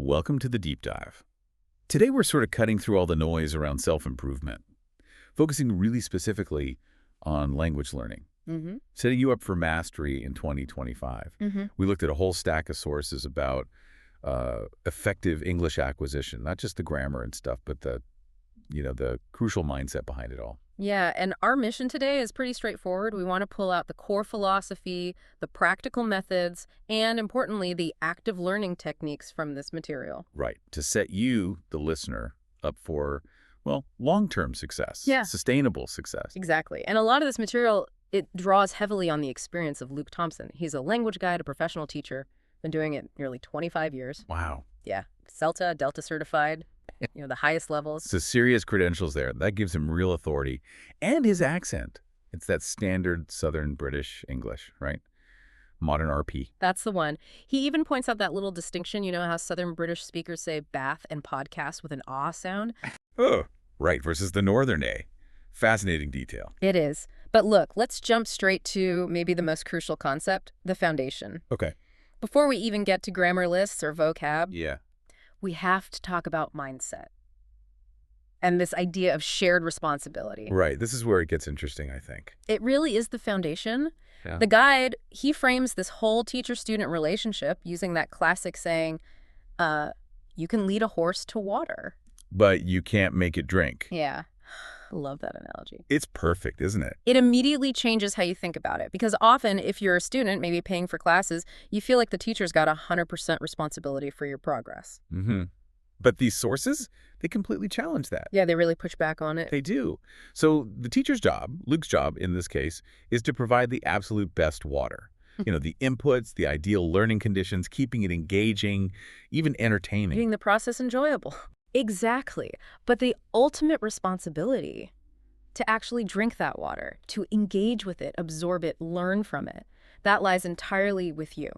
Welcome to the deep dive. Today we're sort of cutting through all the noise around self-improvement, focusing really specifically on language learning, setting you up for mastery in 2025. We looked at a whole stack of sources about effective English acquisition, not just the grammar and stuff, but the crucial mindset behind it all. Yeah, and our mission today is pretty straightforward. We want to pull out the core philosophy, the practical methods, and importantly, the active learning techniques from this material. Right, to set you, the listener, up for, well, long-term success, sustainable success. Exactly. And a lot of this material, it draws heavily on the experience of Luke Thompson. He's a language guide, a professional teacher, been doing it nearly 25 years. Wow. Yeah, CELTA, Delta certified. The highest levels. So serious credentials there. That gives him real authority. And his accent. It's that standard Southern British English, right? Modern RP. That's the one. He even points out that little distinction. You know how Southern British speakers say bath and podcast with an ah sound? Oh, right, versus the Northern A. Fascinating detail. It is. But look, let's jump straight to maybe the most crucial concept, the foundation. Okay. Before we even get to grammar lists or vocab, we have to talk about mindset and this idea of shared responsibility. Right. This is where it gets interesting, I think. It really is the foundation. Yeah. The guide, he frames this whole teacher-student relationship using that classic saying, you can lead a horse to water. But you can't make it drink. Yeah. I love that analogy. It's perfect, isn't it? It immediately changes how you think about it. Because often, if you're a student, maybe paying for classes, you feel like the teacher's got 100% responsibility for your progress. But these sources, they completely challenge that. Yeah, they really push back on it. They do. So the teacher's job, Luke's job in this case, is to provide the absolute best water. The inputs, the ideal learning conditions, keeping it engaging, even entertaining. Making the process enjoyable. Exactly. But the ultimate responsibility to actually drink that water, to engage with it, absorb it, learn from it, that lies entirely with you,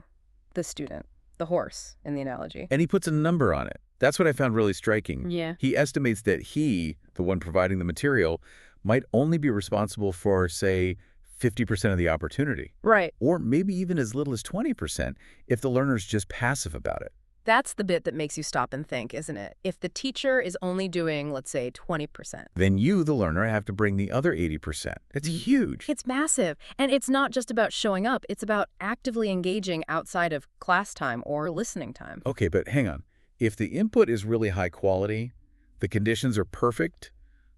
the student, the horse in the analogy. And he puts a number on it. That's what I found really striking. Yeah. He estimates that he, the one providing the material, might only be responsible for, say, 50% of the opportunity. Right. Or maybe even as little as 20% if the learner's just passive about it. That's the bit that makes you stop and think, isn't it? If the teacher is only doing, let's say, 20%. Then you, the learner, have to bring the other 80%. It's huge. It's massive. And it's not just about showing up. It's about actively engaging outside of class time or listening time. Okay, but hang on. If the input is really high quality, the conditions are perfect,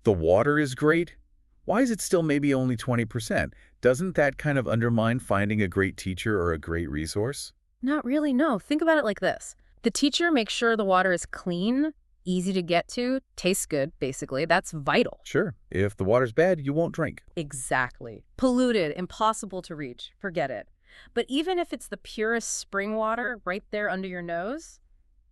the water is great, why is it still maybe only 20%? Doesn't that kind of undermine finding a great teacher or a great resource? Not really, no. Think about it like this. The teacher makes sure the water is clean, easy to get to, tastes good, basically. That's vital. Sure. If the water's bad, you won't drink. Exactly. Polluted, impossible to reach. Forget it. But even if it's the purest spring water right there under your nose,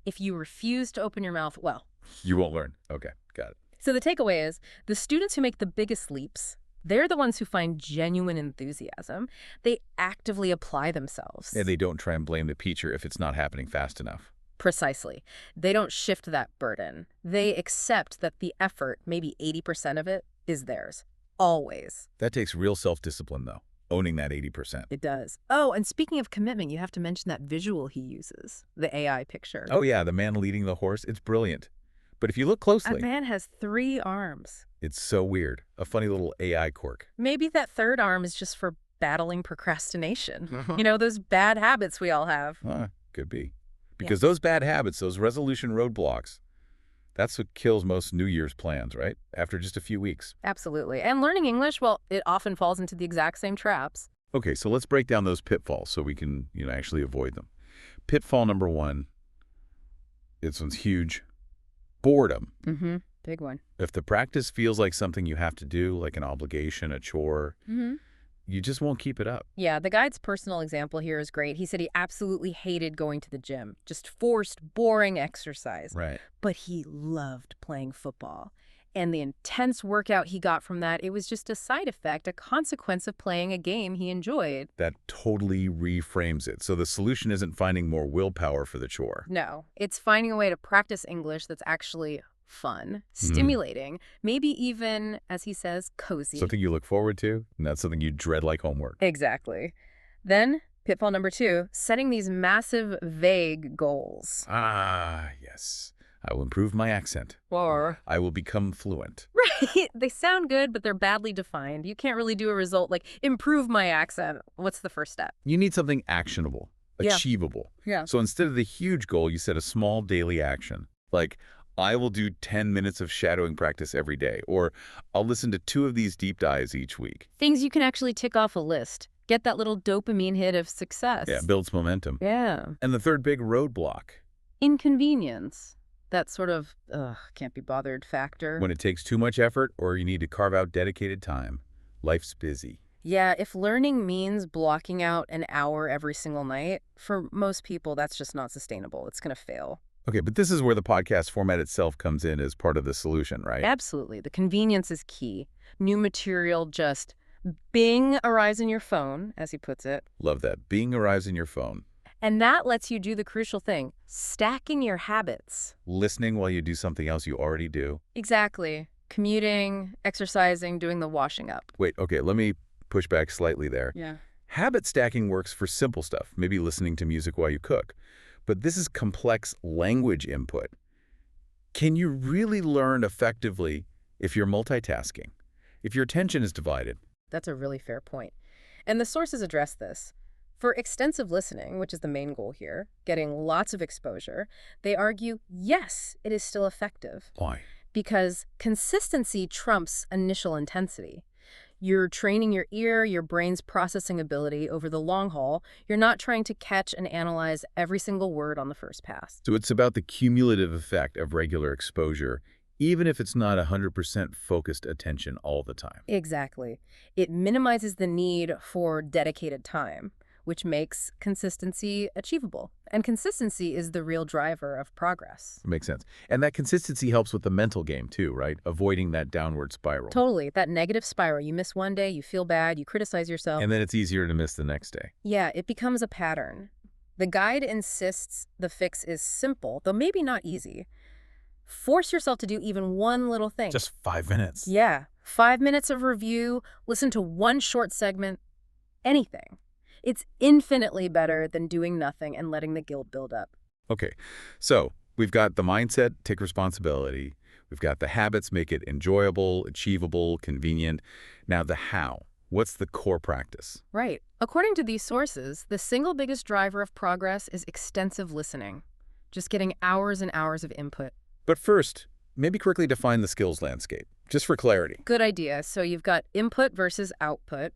if you refuse to open your mouth, well, you won't learn. Okay, got it. So the takeaway is, the students who make the biggest leaps, they're the ones who find genuine enthusiasm. They actively apply themselves. And they don't try and blame the teacher if it's not happening fast enough. Precisely. They don't shift that burden. They accept that the effort, maybe 80% of it, is theirs. Always. That takes real self-discipline, though, owning that 80%. It does. Oh, and speaking of commitment, you have to mention that visual he uses, the AI picture. Oh, yeah, the man leading the horse. It's brilliant. But if you look closely... A man has 3 arms. It's so weird. A funny little AI quirk. Maybe that third arm is just for battling procrastination. Those bad habits we all have. Could be. Because those bad habits, those resolution roadblocks, that's what kills most New Year's plans, right? After just a few weeks. Absolutely. And learning English, well, it often falls into the exact same traps. Okay, so let's break down those pitfalls so we can, actually avoid them. Pitfall number 1, this one's huge, boredom. Big one. If the practice feels like something you have to do, like an obligation, a chore, you just won't keep it up. Yeah, the guide's personal example here is great. He said he absolutely hated going to the gym, just forced, boring exercise. Right. But he loved playing football. And the intense workout he got from that, it was just a side effect, a consequence of playing a game he enjoyed. That totally reframes it. So the solution isn't finding more willpower for the chore. No, it's finding a way to practice English that's actually fun, stimulating, maybe even, as he says, cozy. Something you look forward to, not something you dread like homework. Exactly. Then Pitfall number 2, setting these massive, vague goals. Ah, yes. I will improve my accent. Or I will become fluent. right. They sound good, but they're badly defined. You can't really do a result like improve my accent. What's the first step? You need something actionable, Yeah. achievable. Yeah. So instead of the huge goal, you set a small daily action. Like, I will do 10 minutes of shadowing practice every day, or I'll listen to 2 of these deep dives each week. Things you can actually tick off a list. Get that little dopamine hit of success. Yeah, builds momentum. Yeah. And the third big roadblock, Inconvenience. That sort of, can't be bothered factor. when it takes too much effort or you need to carve out dedicated time. Life's busy. Yeah, if learning means blocking out an hour every single night, for most people, that's just not sustainable. It's going to fail. Okay, but this is where the podcast format itself comes in as part of the solution, right? Absolutely. The convenience is key. New material just bing arrives in your phone, as he puts it. Love that. Bing arrives in your phone. And that lets you do the crucial thing, stacking your habits. Listening while you do something else you already do. Exactly. Commuting, exercising, doing the washing up. Wait, okay, let me push back slightly there. Yeah. Habit stacking works for simple stuff, maybe listening to music while you cook. But this is complex language input. Can you really learn effectively if you're multitasking? If your attention is divided? That's a really fair point. And the sources address this. For extensive listening, which is the main goal here, getting lots of exposure, they argue, yes, it is still effective. Why? Because consistency trumps initial intensity. You're training your ear, your brain's processing ability over the long haul. You're not trying to catch and analyze every single word on the first pass. So it's about the cumulative effect of regular exposure, even if it's not 100% focused attention all the time. Exactly. It minimizes the need for dedicated time, which makes consistency achievable. And consistency is the real driver of progress. Makes sense. And that consistency helps with the mental game too, right? Avoiding that downward spiral. Totally. That negative spiral. You miss one day, you feel bad, you criticize yourself. And then it's easier to miss the next day. Yeah, it becomes a pattern. The guide insists the fix is simple, though maybe not easy. Force yourself to do even one little thing. Just 5 minutes. Yeah. 5 minutes of review, listen to one short segment, anything. It's infinitely better than doing nothing and letting the guilt build up. Okay, so we've got the mindset, take responsibility. We've got the habits, make it enjoyable, achievable, convenient. Now the how. What's the core practice? Right. According to these sources, the single biggest driver of progress is extensive listening. Just getting hours and hours of input. But first, maybe quickly define the skills landscape, just for clarity. Good idea. So you've got input versus output,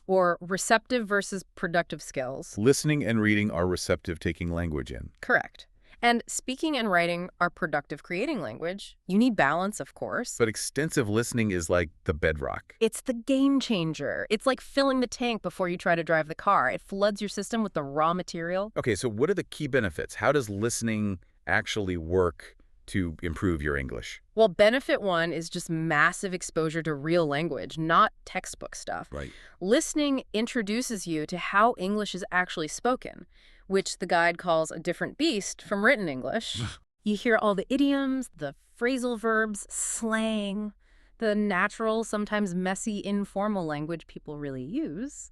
or receptive versus productive skills. Listening and reading are receptive, taking language in. Correct. And speaking and writing are productive, creating language. You need balance, of course. But extensive listening is like the bedrock. It's the game changer. It's like filling the tank before you try to drive the car. It floods your system with the raw material. Okay, so what are the key benefits? How does listening actually work to improve your English? Well, benefit one is just massive exposure to real language, not textbook stuff. Right. Listening introduces you to how English is actually spoken, which the guide calls a different beast from written English. You hear all the idioms, the phrasal verbs, slang, the natural, sometimes messy, informal language people really use,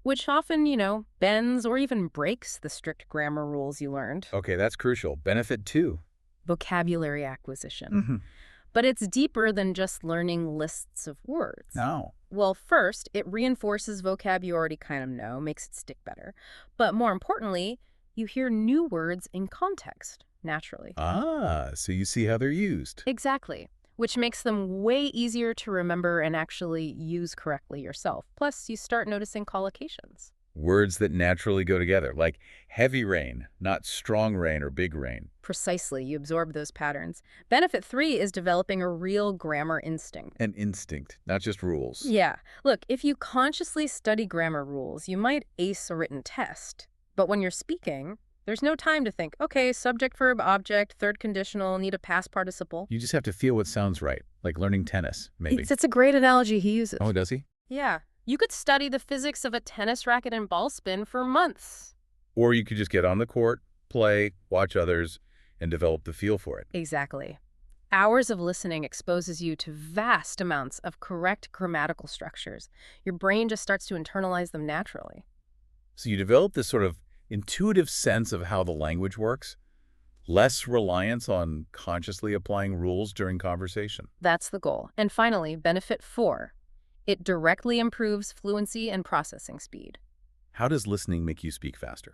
which often, bends or even breaks the strict grammar rules you learned. Okay, that's crucial. Benefit two. Vocabulary acquisition. But it's deeper than just learning lists of words. No. Well, first, it reinforces vocab you already kind of know, makes it stick better. But more importantly, you hear new words in context, naturally. Ah, so you see how they're used. Exactly, which makes them way easier to remember and actually use correctly yourself. Plus, you start noticing collocations. Words that naturally go together, like heavy rain, not strong rain or big rain. Precisely, you absorb those patterns. Benefit 3 is developing a real grammar instinct. An instinct, not just rules. Yeah. Look, if you consciously study grammar rules, you might ace a written test. But when you're speaking, there's no time to think, okay, subject, verb, object, third conditional, need a past participle. You just have to feel what sounds right, like learning tennis, maybe. It's a great analogy he uses. Oh, does he? Yeah. You could study the physics of a tennis racket and ball spin for months. Or you could just get on the court, play, watch others, and develop the feel for it. Exactly. Hours of listening exposes you to vast amounts of correct grammatical structures. Your brain just starts to internalize them naturally. So you develop this sort of intuitive sense of how the language works, less reliance on consciously applying rules during conversation. That's the goal. And finally, benefit 4. It directly improves fluency and processing speed. How does listening make you speak faster?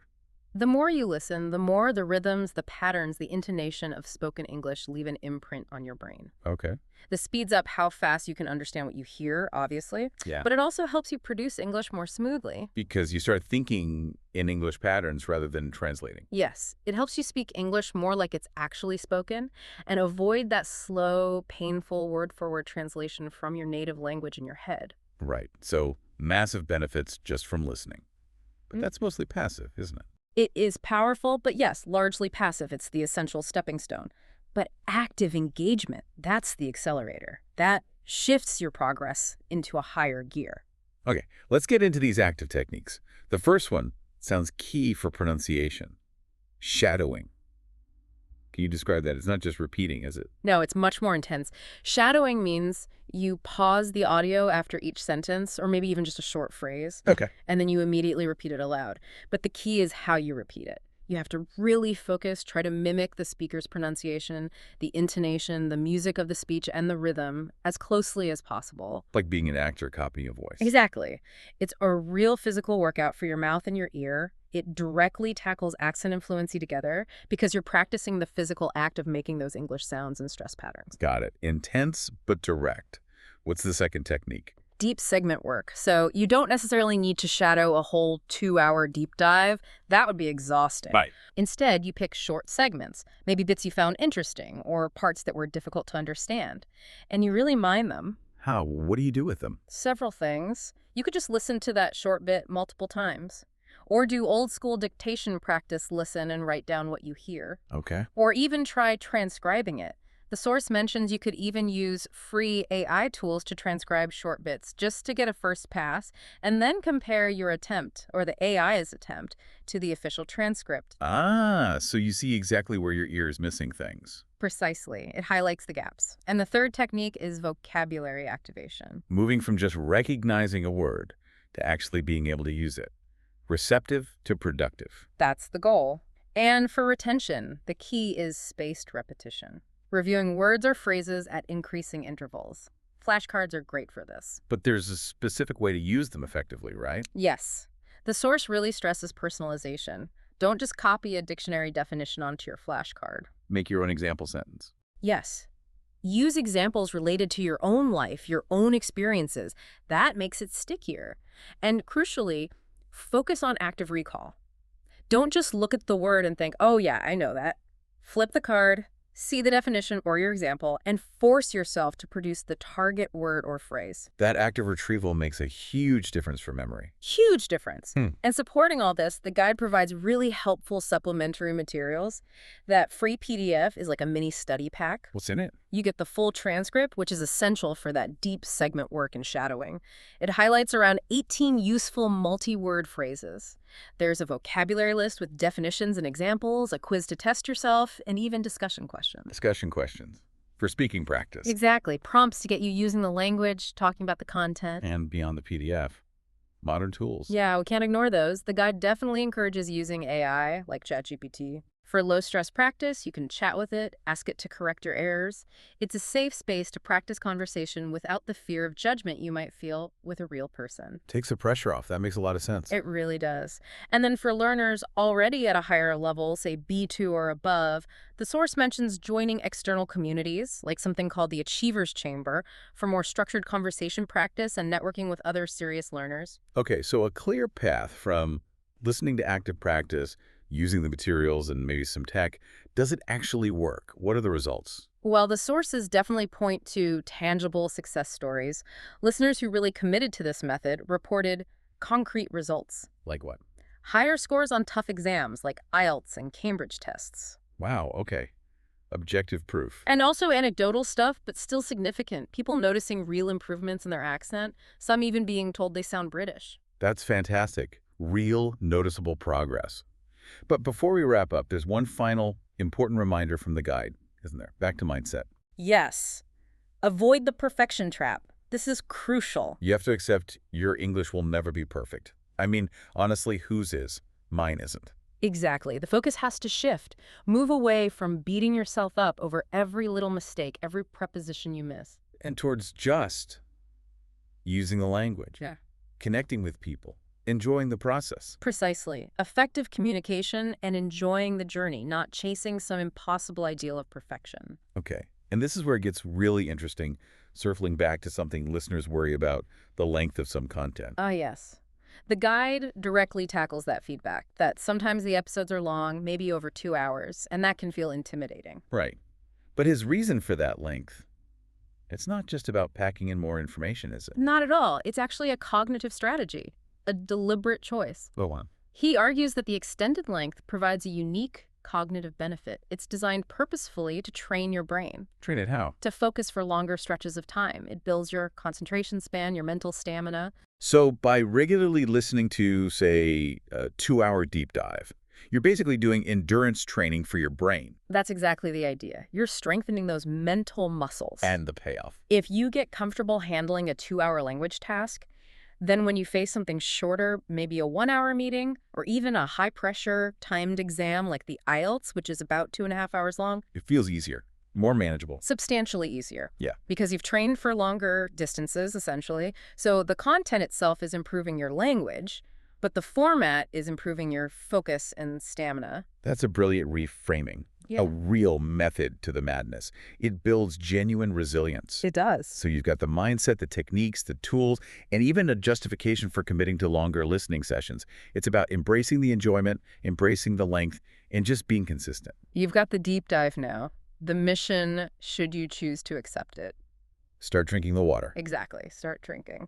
The more you listen, the more the rhythms, the patterns, the intonation of spoken English leave an imprint on your brain. Okay. This speeds up how fast you can understand what you hear, obviously, Yeah. but it also helps you produce English more smoothly. Because you start thinking in English patterns rather than translating. Yes, it helps you speak English more like it's actually spoken and avoid that slow, painful word-for-word translation from your native language in your head. Right. So massive benefits just from listening. But that's mostly passive, isn't it? It is powerful, but yes, largely passive. It's the essential stepping stone. But active engagement, that's the accelerator. That shifts your progress into a higher gear. Okay, let's get into these active techniques. The first one sounds key for pronunciation. Shadowing. Can you describe that? It's not just repeating, is it? No, it's much more intense. Shadowing means you pause the audio after each sentence, or maybe even just a short phrase, Okay. and then you immediately repeat it aloud. But the key is how you repeat it. You have to really focus, try to mimic the speaker's pronunciation, the intonation, the music of the speech, and the rhythm as closely as possible. Like being an actor copying a voice. Exactly. It's a real physical workout for your mouth and your ear. It directly tackles accent and fluency together because you're practicing the physical act of making those English sounds and stress patterns. Got it. Intense but direct. What's the second technique? Deep segment work. So you don't necessarily need to shadow a whole 2-hour deep dive. That would be exhausting. Right. Instead, you pick short segments, maybe bits you found interesting or parts that were difficult to understand. And you really mine them. How? What do you do with them? Several things. You could just listen to that short bit multiple times. Or do old school dictation practice, listen and write down what you hear. Okay. Or even try transcribing it. The source mentions you could even use free AI tools to transcribe short bits just to get a first pass, and then compare your attempt, or the AI's attempt, to the official transcript. Ah, so you see exactly where your ear is missing things. Precisely. It highlights the gaps. And the third technique is vocabulary activation. Moving from just recognizing a word to actually being able to use it. Receptive to productive. That's the goal. And for retention, the key is spaced repetition. Reviewing words or phrases at increasing intervals. Flashcards are great for this. But there's a specific way to use them effectively, right? Yes. The source really stresses personalization. Don't just copy a dictionary definition onto your flashcard. Make your own example sentence. Yes. Use examples related to your own life, your own experiences. That makes it stickier. And crucially, focus on active recall. Don't just look at the word and think, oh yeah, I know that. Flip the card, see the definition or your example, and force yourself to produce the target word or phrase. That active retrieval makes a huge difference for memory. Huge difference. And supporting all this, the guide provides really helpful supplementary materials. That free PDF is like a mini study pack. What's in it? You get the full transcript, which is essential for that deep segment work and shadowing. It highlights around 18 useful multi-word phrases. There's a vocabulary list with definitions and examples, a quiz to test yourself, and even discussion questions. Discussion questions for speaking practice. Exactly. Prompts to get you using the language, talking about the content. And beyond the PDF, modern tools. Yeah, we can't ignore those. The guide definitely encourages using AI, like ChatGPT. For low-stress practice, you can chat with it, ask it to correct your errors. It's a safe space to practice conversation without the fear of judgment you might feel with a real person. Takes the pressure off. That makes a lot of sense. It really does. And then for learners already at a higher level, say B2 or above, the source mentions joining external communities, like something called the Achievers Chamber, for more structured conversation practice and networking with other serious learners. Okay, so a clear path from listening to active practice, using the materials and maybe some tech. Does it actually work? What are the results? Well, the sources definitely point to tangible success stories. Listeners who really committed to this method reported concrete results. Like what? Higher scores on tough exams like IELTS and Cambridge tests. Wow, okay. Objective proof. And also anecdotal stuff, but still significant. People noticing real improvements in their accent, some even being told they sound British. That's fantastic. Real, noticeable progress. But before we wrap up, there's one final important reminder from the guide, isn't there? Back to mindset. Yes. Avoid the perfection trap. This is crucial. You have to accept your English will never be perfect. I mean, honestly, whose is? Mine isn't. Exactly. The focus has to shift. Move away from beating yourself up over every little mistake, every preposition you miss. And towards just using the language, Yeah. connecting with people, enjoying the process. Precisely. Effective communication and enjoying the journey, not chasing some impossible ideal of perfection. Okay. And this is where it gets really interesting, circling back to something listeners worry about, the length of some content. Ah, yes. The guide directly tackles that feedback, that sometimes the episodes are long, maybe over 2 hours, and that can feel intimidating. Right. But his reason for that length, it's not just about packing in more information, is it? Not at all. It's actually a cognitive strategy, a deliberate choice. Go on. He argues that the extended length provides a unique cognitive benefit. It's designed purposefully to train your brain, Train it how? to focus for longer stretches of time. It builds your concentration span, your mental stamina. So by regularly listening to, say, a 2-hour deep dive, you're basically doing endurance training for your brain. That's exactly the idea. You're strengthening those mental muscles. And the payoff. If you get comfortable handling a 2-hour language task, then when you face something shorter, maybe a 1-hour meeting, or even a high-pressure timed exam like the IELTS, which is about 2.5 hours long, It feels easier, more manageable. substantially easier. Yeah. Because you've trained for longer distances, essentially. So the content itself is improving your language, but the format is improving your focus and stamina. That's a brilliant reframing. Yeah. A real method to the madness. It builds genuine resilience. It does. So you've got the mindset, the techniques, the tools, and even a justification for committing to longer listening sessions. It's about embracing the enjoyment, embracing the length, and just being consistent. You've got the deep dive now. The mission, should you choose to accept it. Start drinking the water. Exactly. Start drinking.